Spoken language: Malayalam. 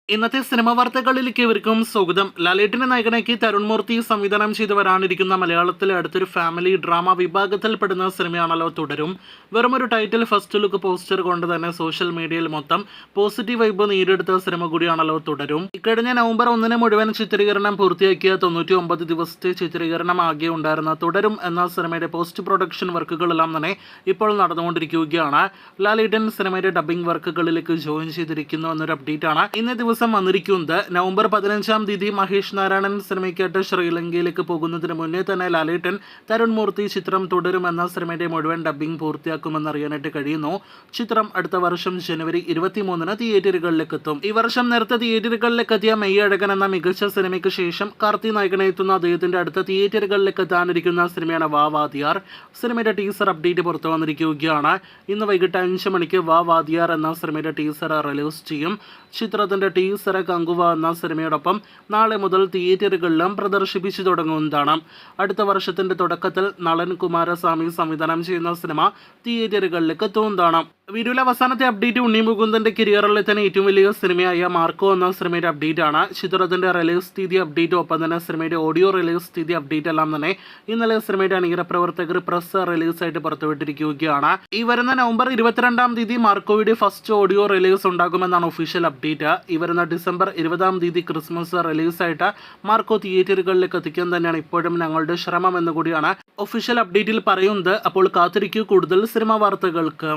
ഇന്നത്തെ സിനിമ വാർത്തകളിലേക്ക് ഇവർക്കും സ്വാഗതം. ലാലേട്ടനെ നായകനാക്കി തരുൺ മൂർത്തി സംവിധാനം ചെയ്തു വരാനിരിക്കുന്ന മലയാളത്തിലെ അടുത്തൊരു ഫാമിലി ഡ്രാമ വിഭാഗത്തിൽപ്പെടുന്ന സിനിമയാണല്ലോ തുടരും. വെറുമൊരു ടൈറ്റിൽ ഫസ്റ്റ് ലുക്ക് പോസ്റ്റർ കൊണ്ട് തന്നെ സോഷ്യൽ മീഡിയയിൽ മൊത്തം പോസിറ്റീവ് വൈബ് നേടിയെടുത്ത സിനിമ കൂടിയാണല്ലോ തുടരും. ഇക്കഴിഞ്ഞ നവംബർ 1 മുഴുവൻ ചിത്രീകരണം പൂർത്തിയാക്കിയ 99 ദിവസത്തെ ചിത്രീകരണം ആകെ ഉണ്ടായിരുന്ന തുടരും എന്ന സിനിമയുടെ പോസ്റ്റ് പ്രൊഡക്ഷൻ വർക്കുകളെല്ലാം തന്നെ ഇപ്പോൾ നടന്നുകൊണ്ടിരിക്കുകയാണ്. ലാലേട്ടൻ സിനിമയുടെ ഡബ്ബിംഗ് വർക്കുകളിലേക്ക് ജോയിൻ ചെയ്തിരിക്കുന്നു എന്നൊരു അപ്ഡേറ്റ് ആണ് ഇന്നേ ദിവസം വന്നിരിക്കുന്നത്. നവംബർ 15-ാം തീയതി മഹേഷ് നാരായണൻ സിനിമയ്ക്കായിട്ട് ശ്രീലങ്കയിലേക്ക് പോകുന്നതിന് മുന്നേ തന്നെ ലാലേട്ടൻ തരുൺ മൂർത്തി ചിത്രം തുടരും എന്ന സിനിമയുടെ മുഴുവൻ ഡബ്ബിംഗ് പൂർത്തിയാക്കുമെന്ന് അറിയാനായിട്ട് കഴിയുന്നു. ചിത്രം അടുത്ത വർഷം ജനുവരി 23-ന് തിയേറ്ററുകളിലേക്ക് എത്തും. ഈ വർഷം നേരത്തെ തിയേറ്ററുകളിലേക്ക് എത്തിയ മെയ് അഴകൻ എന്ന മികച്ച സിനിമയ്ക്ക് ശേഷം കാർത്തി നായകനെ എത്തുന്ന അദ്ദേഹത്തിന്റെ അടുത്ത തിയേറ്ററുകളിലേക്ക് എത്താനിരിക്കുന്ന സിനിമയാണ് വാ വാദിയാർ. സിനിമയുടെ ടീസർ അപ്ഡേറ്റ് പുറത്തു വന്നിരിക്കുകയാണ്. ഇന്ന് വൈകിട്ട് 5 മണിക്ക് വാ വാദിയാർ എന്ന സിനിമയുടെ ടീസർ റിലീസ് ചെയ്യും. ചിത്രത്തിന്റെ ടീസർ കങ്കുവ എന്ന സിനിമയോടൊപ്പം നാളെ മുതൽ തിയേറ്ററുകളിലും പ്രദർശിപ്പിച്ചു തുടങ്ങുന്നതാണ്. അടുത്ത വർഷത്തിന്റെ തുടക്കത്തിൽ നളൻ കുമാരസ്വാമി സംവിധാനം ചെയ്യുന്ന സിനിമ തിയേറ്ററുകളിലേക്ക് എത്തുന്നതാണ്. വീഡിയോയിലെ അവസാനത്തെ അപ്ഡേറ്റ് ഉണ്ണി മുകുന്ദന്റെ കരിയറിലെ തന്നെ ഏറ്റവും വലിയ സിനിമയായ മാർക്കോ എന്ന സിനിമയുടെ അപ്ഡേറ്റ് ആണ്. ചിത്രത്തിന്റെ റിലീസ് തീയതി അപ്ഡേറ്റ് ഒപ്പം തന്നെ സിനിമയുടെ ഓഡിയോ റിലീസ് തീയതി അപ്ഡേറ്റ് എല്ലാം തന്നെ ഇന്നലെ സിനിമയുടെ അണിയറ പ്രവർത്തകർ പ്രസ് റിലീസായിട്ട് പുറത്തുവിട്ടിരിക്കുകയാണ്. ഈ വരുന്ന നവംബർ 22-ാം തീയതി മാർക്കോയുടെ ഫസ്റ്റ് ഓഡിയോ റിലീസ് ഉണ്ടാകുമെന്നാണ് ഒഫീഷ്യൽ അപ്ഡേറ്റ്. ഈ വരുന്ന ഡിസംബർ 20-ാം തീയതി ക്രിസ്മസ് റിലീസായിട്ട് മാർക്കോ തിയേറ്ററുകളിലേക്ക് എത്തിക്കാൻ തന്നെയാണ് ഇപ്പോഴും ഞങ്ങളുടെ ശ്രമം എന്നുകൂടിയാണ് ഒഫീഷ്യൽ അപ്ഡേറ്റിൽ പറയുന്നത്. അപ്പോൾ കാത്തിരിക്കൂ കൂടുതൽ സിനിമ വാർത്തകൾക്ക്.